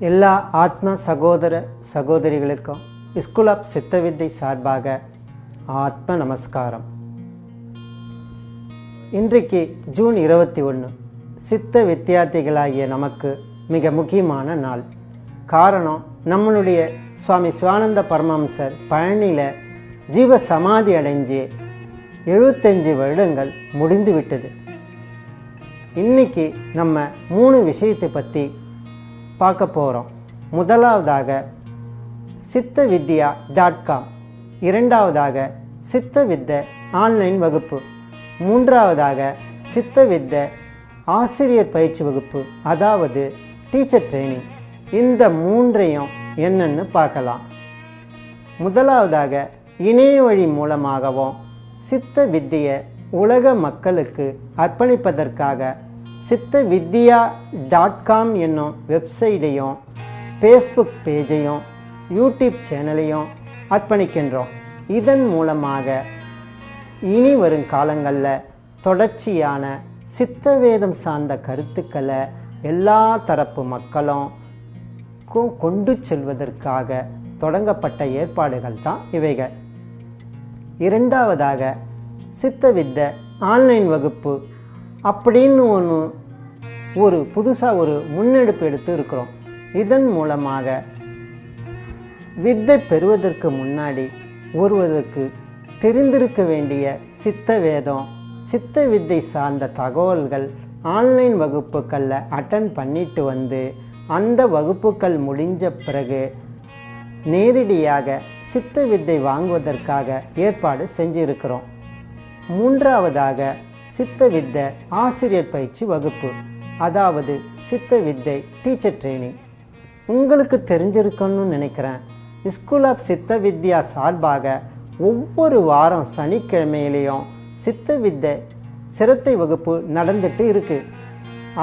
எல்லா ஆத்ம சகோதர சகோதரிகளுக்கும் ஸ்கூல் ஆஃப் சித்தவித்தை சார்பாக ஆத்ம நமஸ்காரம். இன்றைக்கு ஜூன் 21 சித்த வித்தியார்த்திகளாகிய நமக்கு மிக முக்கியமான நாள். காரணம், நம்மளுடைய சுவாமி சிவானந்த பரமஹம்சர் பழனியில் ஜீவ சமாதி அடைஞ்சு 75 வருடங்கள் முடிந்து விட்டது. இன்னைக்கு நம்ம 3 விஷயத்தை பற்றி பார்க்க போகிறோம். முதலாவதாக சித்தவித்யா.com, இரண்டாவதாக சித்தவித்தை ஆன்லைன் வகுப்பு, மூன்றாவதாக சித்தவித்தை ஆசிரியர் பயிற்சி வகுப்பு, அதாவது டீச்சர் ட்ரைனிங். இந்த 3ஐயும் என்னன்னு பார்க்கலாம். முதலாவதாக இணைய வழி மூலமாகவும் சித்த வித்தியை உலக மக்களுக்கு அர்ப்பணிப்பதற்காக சித்தவித்யா.com என்னும் வெப்சைட்டையும் ஃபேஸ்புக் பேஜையும் யூடியூப் சேனலையும் அர்ப்பணிக்கின்றோம். இதன் மூலமாக இனி வரும் காலங்களில் தொடர்ச்சியான சித்தவேதம் சார்ந்த கருத்துக்களை எல்லா தரப்பு மக்களும் கொண்டு செல்வதற்காக தொடங்கப்பட்ட ஏற்பாடுகள் தான் இவைகள். இரண்டாவதாக சித்தவித்தை ஆன்லைன் வகுப்பு அப்படின்னு ஒரு புதுசாக ஒரு முன்னெடுப்பு எடுத்து இருக்கிறோம். இதன் மூலமாக வித்தை பெறுவதற்கு முன்னாடி ஒருவருக்கு தெரிந்திருக்க வேண்டிய சித்த வேதம், சித்த வித்தை சார்ந்த தகவல்கள் ஆன்லைன் வகுப்புகளில் அட்டன் பண்ணிட்டு வந்து அந்த வகுப்புகள் முடிஞ்ச பிறகு நேரடியாக சித்த வித்தை வாங்குவதற்காக ஏற்பாடு செஞ்சிருக்கிறோம். மூன்றாவதாக சித்த வித்தை ஆசிரியர் பயிற்சி வகுப்பு, அதாவது சித்த வித்தை டீச்சர் ட்ரைனிங். உங்களுக்கு தெரிஞ்சிருக்கணும்னு நினைக்கிறேன். ஸ்கூல் ஆஃப் சித்தவித்யா சார்பாக ஒவ்வொரு வாரம் சனிக்கிழமையிலையும் சித்த வித்தை சிரத்தை வகுப்பு நடந்துட்டு இருக்கு.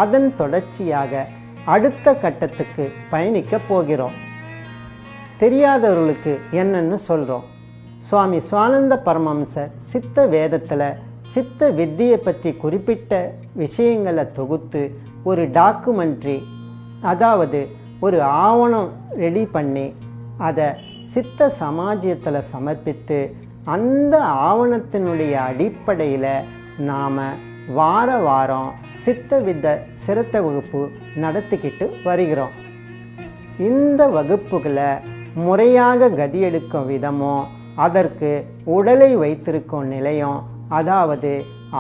அதன் தொடர்ச்சியாக அடுத்த கட்டத்துக்கு பயணிக்க போகிறோம். தெரியாதவர்களுக்கு என்னன்னு சொல்கிறோம். சுவாமி சிவானந்த பரமஹம்சர் சித்த வேதத்தில் சித்த வித்தியை பற்றி குறிப்பிட்ட விஷயங்களை தொகுத்து ஒரு டாக்குமெண்ட்ரி, அதாவது ஒரு ஆவணம் ரெடி பண்ணி அதை சித்த சமாஜத்தில் சமர்ப்பித்து அந்த ஆவணத்தினுடைய அடிப்படையில் நாம் வார வாரம் சித்த வித்தை சிரத்த வகுப்பு நடத்திக்கிட்டு வருகிறோம். இந்த வகுப்புகளை முறையாக கதியெடுக்கும் விதமும் அதற்கு உடலை வைத்திருக்கும் நிலையும், அதாவது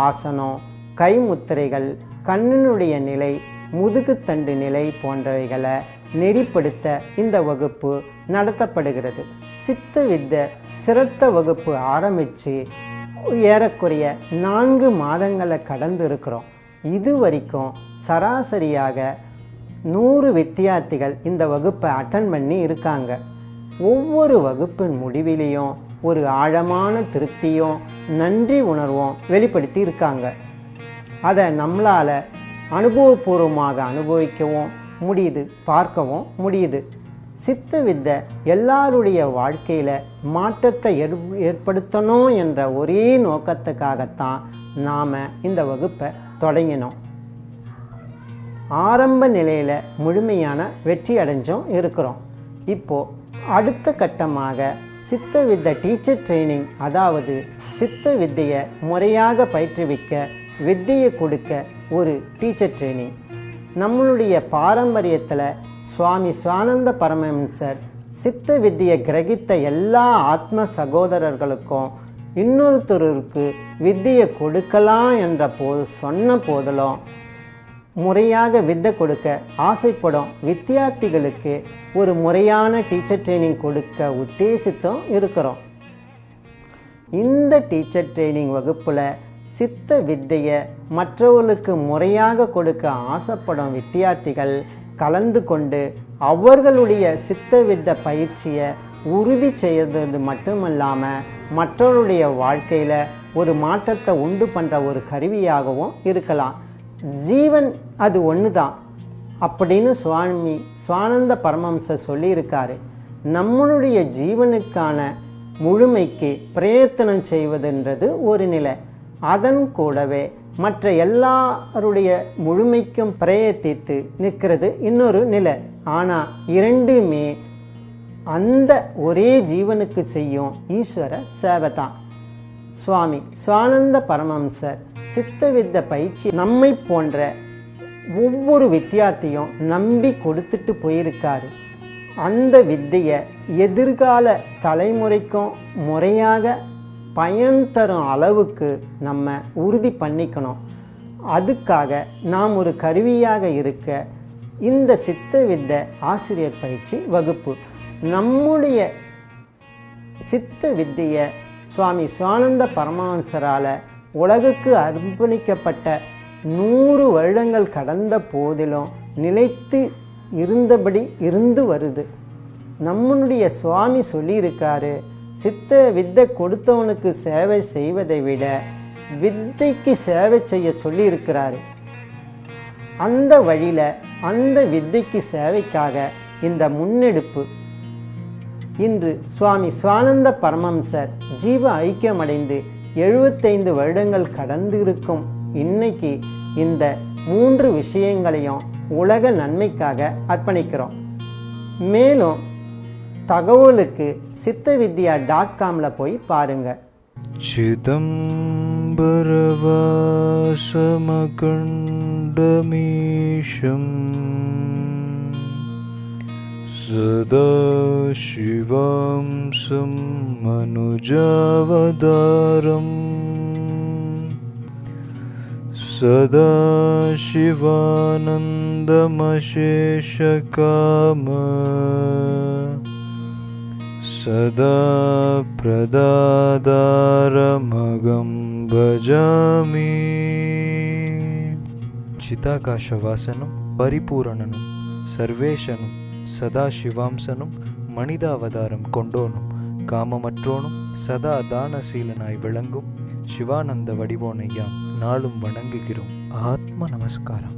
ஆசனம், கைமுத்திரைகள், கண்ணினுடைய நிலை, முதுகுத்தண்டு நிலை போன்றவைகளை நெறிப்படுத்த இந்த வகுப்பு நடத்தப்படுகிறது. சித்த வித்தை சிரத்த வகுப்பு ஆரம்பித்து ஏறக்குறைய 4 மாதங்களை கடந்து இருக்கிறோம். இது வரைக்கும் சராசரியாக 100 வித்தியார்த்திகள் இந்த வகுப்பை அட்டன் பண்ணி இருக்காங்க. ஒவ்வொரு வகுப்பின் முடிவிலையும் ஒரு ஆழமான திருப்தியும் நன்றி உணர்வும் வெளிப்படுத்தி இருக்காங்க. அதை நம்மளால் அனுபவபூர்வமாக அனுபவிக்கவும் முடியுது, பார்க்கவும் முடியுது. சித்த வித்தை எல்லாருடைய வாழ்க்கையில் மாற்றத்தை ஏற்படுத்தணும் என்ற ஒரே நோக்கத்துக்காகத்தான் நாம் இந்த வகுப்பை தொடங்கினோம். ஆரம்ப நிலையில் முழுமையான வெற்றி அடைஞ்சும் இருக்கிறோம். இப்போது அடுத்த கட்டமாக சித்த வித்தை டீச்சர் ட்ரைனிங், அதாவது சித்த வித்தையை முறையாக பயிற்றுவிக்க, வித்தையை கொடுக்க ஒரு டீச்சர் ட்ரைனிங். நம்மளுடைய பாரம்பரியத்தில் சுவாமி சிவானந்த பரமஹம்சர் சித்த வித்தியை கிரகித்த எல்லா ஆத்ம சகோதரர்களுக்கும் இன்னொருத்தருக்கு வித்தியை கொடுக்கலாம் என்ற சொன்ன போதிலும் முறையாக வித்தை கொடுக்க ஆசைப்படும் வித்தியார்த்திகளுக்கு ஒரு முறையான டீச்சர் ட்ரைனிங் கொடுக்க உத்தேசித்தும் இருக்கிறோம். இந்த டீச்சர் ட்ரைனிங் வகுப்பில் சித்த வித்தையை மற்றவர்களுக்கு முறையாக கொடுக்க ஆசைப்படும் வித்தியார்த்திகள் கலந்து கொண்டு அவர்களுடைய சித்த வித்தை பயிற்சியை உறுதி செய்வது மட்டுமல்லாமல் மற்றவருடைய வாழ்க்கையில் ஒரு மாற்றத்தை உண்டு பண்ணுற ஒரு கருவியாகவும் இருக்கலாம். ஜீவன் அது ஒன்று தான் அப்படின்னு சுவாமி சிவானந்த பரமஹம்சர் சொல்லியிருக்காரு. நம்மளுடைய ஜீவனுக்கான முழுமைக்கு பிரயத்தனம் செய்வதுன்றது ஒரு நிலை. அதன் கூடவே மற்ற எல்லாருடைய முழுமைக்கும் பிரயத்தித்து நிற்கிறது இன்னொரு நிலை. ஆனால் இரண்டுமே அந்த ஒரே ஜீவனுக்கு செய்யும் ஈஸ்வர சேவை தான். சுவாமி சிவானந்த பரமஹம்சர் சித்தவித்த பயிற்சி நம்மை போன்ற ஒவ்வொரு வித்தியார்த்தியும் நம்பி கொடுத்துட்டு போயிருக்காரு. அந்த வித்தையை எதிர்கால தலைமுறைக்கும் முறையாக பயன் தரும் அளவுக்கு நம்ம உறுதி பண்ணிக்கணும். அதுக்காக நாம் ஒரு கருவியாக இருக்க இந்த சித்த வித்த ஆசிரியர் பயிற்சி வகுப்பு. நம்முடைய சித்த வித்தையை சுவாமி சிவானந்த பரமஹம்சரால் உலகுக்கு அர்ப்பணிக்கப்பட்ட 100 வருடங்கள் கடந்த போதிலும் நிலைத்து இருந்தபடி இருந்து வருது. நம்முடைய சுவாமி சொல்லியிருக்காரு, சித்த வித்தை கொடுத்தவனுக்கு சேவை செய்வதை விட வித்தைக்கு சேவை செய்ய சொல்லியிருக்கிறாரு. அந்த வழியில் அந்த வித்தைக்கு சேவைக்காக இந்த முன்னெடுப்பு. இன்று சுவாமி சிவானந்த பரமஹம்சர் ஜீவ ஐக்கியமடைந்து 75 வருடங்கள் கடந்து இருக்கும் இன்னைக்கு இந்த 3 விஷயங்களையும் உலக நன்மைக்காக அர்ப்பணிக்கிறோம். மேலும் தகவலுக்கு sittavidya.com போய் பாருங்க. சிதம்பரவாசமகண்டமீஷம் சதாசிவம்சம் மனுஜாவதாரம் சதாசிவானந்தமசேஷகாம சதா பிரதாதாரமகம் பஜாமி. சிதாகாசவாசனம் பரிபூரணனும் சர்வேஷனும் சதாசிவாம்சனும் மனிதாவதாரம் கொண்டோனும் காமமற்றோனும் சதா தானசீலனாய் விளங்கும் சிவானந்த வடிவோனையாம் நாளும் வணங்குகிறோம். ஆத்ம நமஸ்காரம்.